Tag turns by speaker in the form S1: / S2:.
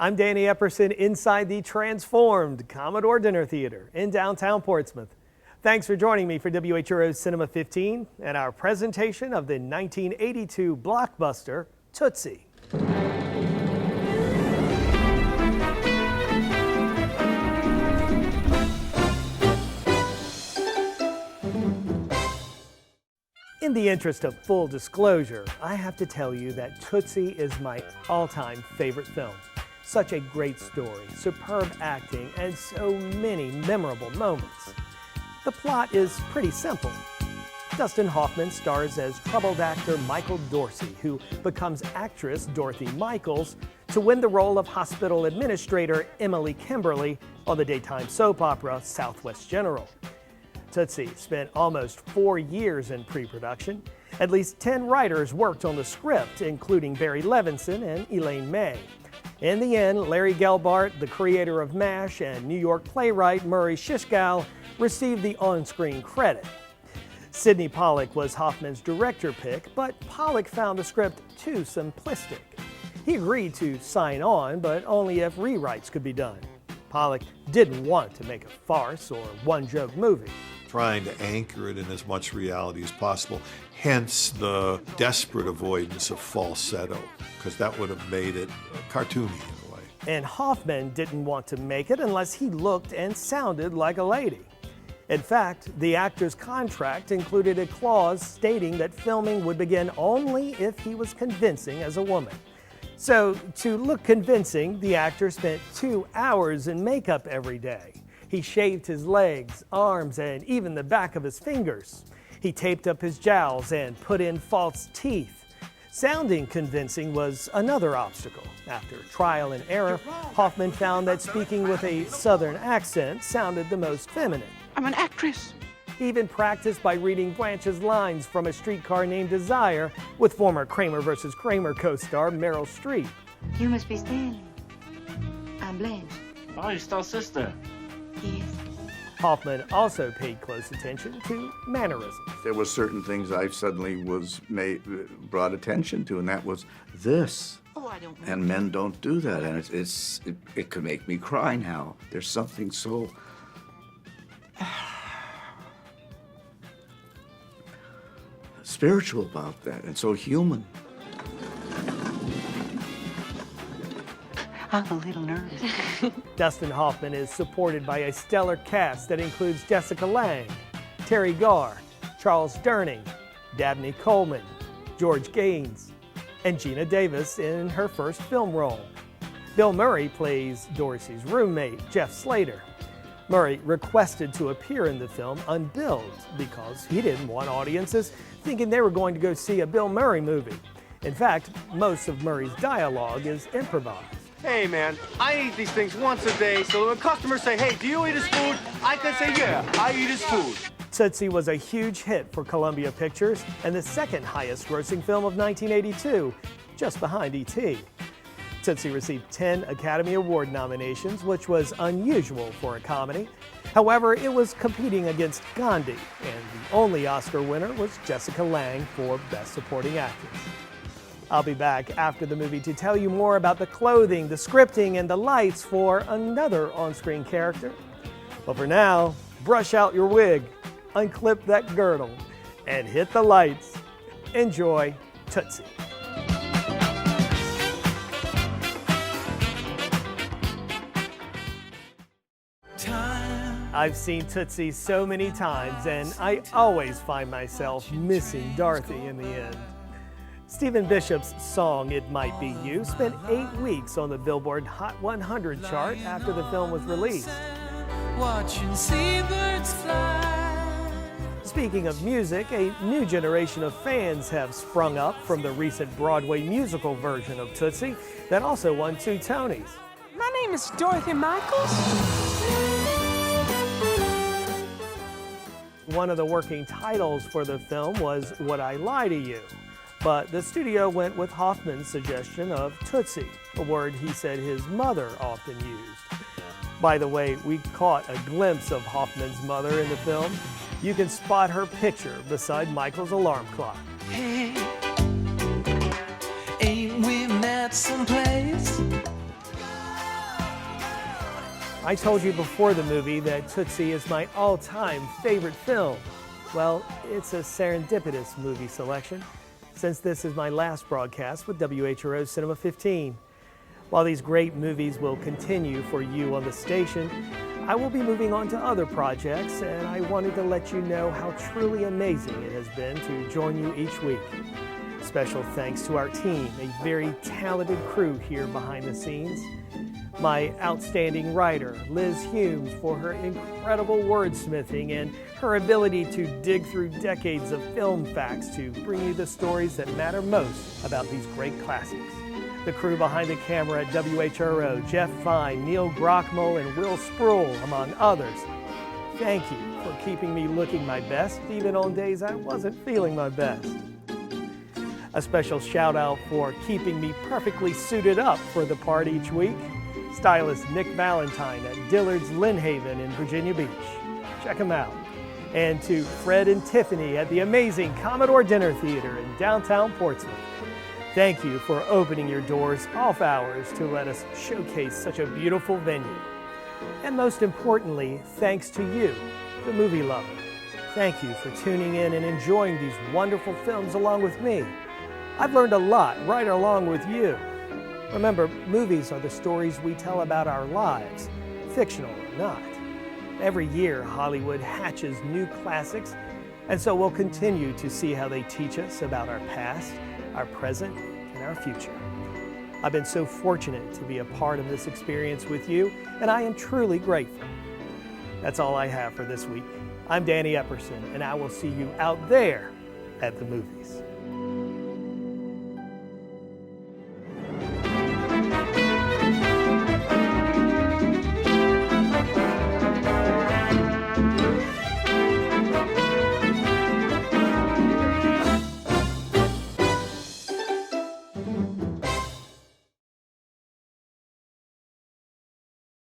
S1: I'm Danny Epperson inside the transformed Commodore Dinner Theater in downtown Portsmouth. Thanks for joining me for WHRO Cinema 15 and our presentation of the 1982 blockbuster Tootsie. In the interest of full disclosure, I have to tell you that Tootsie is my all-time favorite film. Such a great story, superb acting, and so many memorable moments. The plot is pretty simple. Dustin Hoffman stars as troubled actor Michael Dorsey, who becomes actress Dorothy Michaels to win the role of hospital administrator Emily Kimberly on the daytime soap opera Southwest General. Tootsie spent almost 4 years in pre-production. At least 10 writers worked on the script, including Barry Levinson and Elaine May. In the end, Larry Gelbart, the creator of MASH, and New York playwright Murray Shishgal received the on-screen credit. Sydney Pollack was Hoffman's director pick, but Pollack found the script too simplistic. He agreed to sign on, but only if rewrites could be done. Pollack didn't want to make a farce or one-joke movie.
S2: Trying to anchor it in as much reality as possible, hence the desperate avoidance of falsetto, because that would have made it cartoony in a way.
S1: And Hoffman didn't want to make it unless he looked and sounded like a lady. In fact, the actor's contract included a clause stating that filming would begin only if he was convincing as a woman. So, to look convincing, the actor spent 2 hours in makeup every day. He shaved his legs, arms, and even the back of his fingers. He taped up his jowls and put in false teeth. Sounding convincing was another obstacle. After trial and error, Hoffman found that speaking with a southern accent sounded the most feminine.
S3: I'm an actress.
S1: He even practiced by reading Blanche's lines from A Streetcar Named Desire with former Kramer vs. Kramer co-star Meryl Streep.
S4: You must be Stanley. I'm Blanche.
S5: Oh, you're still sister.
S4: Yes.
S1: Hoffman also paid close attention to mannerisms.
S6: There were certain things I suddenly brought attention to, and that was this.
S3: Oh, I don't know.
S6: And men don't do that, and it could make me cry now. There's something so spiritual about that, and so human.
S3: I'm a little nervous.
S1: Dustin Hoffman is supported by a stellar cast that includes Jessica Lange, Teri Garr, Charles Durning, Dabney Coleman, George Gaines, and Geena Davis in her first film role. Bill Murray plays Dorsey's roommate, Jeff Slater. Murray requested to appear in the film unbilled because he didn't want audiences thinking they were going to go see a Bill Murray movie. In fact, most of Murray's dialogue is improvised.
S7: Hey man, I eat these things once a day, so when customers say, hey, do you eat his food? I can say, yeah, I eat his food.
S1: Tootsie was a huge hit for Columbia Pictures and the second highest grossing film of 1982, just behind E.T. Tootsie received 10 Academy Award nominations, which was unusual for a comedy. However, it was competing against Gandhi, and the only Oscar winner was Jessica Lange for Best Supporting Actress. I'll be back after the movie to tell you more about the clothing, the scripting, and the lights for another on-screen character. But for now, brush out your wig, unclip that girdle, and hit the lights. Enjoy Tootsie. I've seen Tootsie so many times, and I always find myself missing Dorothy in the end. Stephen Bishop's song, It Might Be You, spent 8 weeks on the Billboard Hot 100 chart after the film was released.
S8: Watching seabirds fly.
S1: Speaking of music, a new generation of fans have sprung up from the recent Broadway musical version of Tootsie that also won 2 Tonys.
S3: My name is Dorothy Michaels.
S1: One of the working titles for the film was Would I Lie to You? But the studio went with Hoffman's suggestion of Tootsie, a word he said his mother often used. By the way, we caught a glimpse of Hoffman's mother in the film. You can spot her picture beside Michael's alarm clock.
S8: Hey, ain't we met someplace?
S1: I told you before the movie that Tootsie is my all-time favorite film. Well, it's a serendipitous movie selection, since this is my last broadcast with WHRO Cinema 15. While these great movies will continue for you on the station, I will be moving on to other projects, and I wanted to let you know how truly amazing it has been to join you each week. Special thanks to our team, a very talented crew here behind the scenes. My outstanding writer, Liz Humes, for her incredible wordsmithing and her ability to dig through decades of film facts to bring you the stories that matter most about these great classics. The crew behind the camera at WHRO, Jeff Fine, Neil Grockmull, and Will Sproul, among others. Thank you for keeping me looking my best, even on days I wasn't feeling my best. A special shout out for keeping me perfectly suited up for the part each week, stylist Nick Valentine at Dillard's Lynnhaven in Virginia Beach. Check him out. And to Fred and Tiffany at the amazing Commodore Dinner Theater in downtown Portsmouth. Thank you for opening your doors off hours to let us showcase such a beautiful venue. And most importantly, thanks to you, the movie lover. Thank you for tuning in and enjoying these wonderful films along with me. I've learned a lot right along with you. Remember, movies are the stories we tell about our lives, fictional or not. Every year, Hollywood hatches new classics, and so we'll continue to see how they teach us about our past, our present, and our future. I've been so fortunate to be a part of this experience with you, and I am truly grateful. That's all I have for this week. I'm Danny Epperson, and I will see you out there at the movies.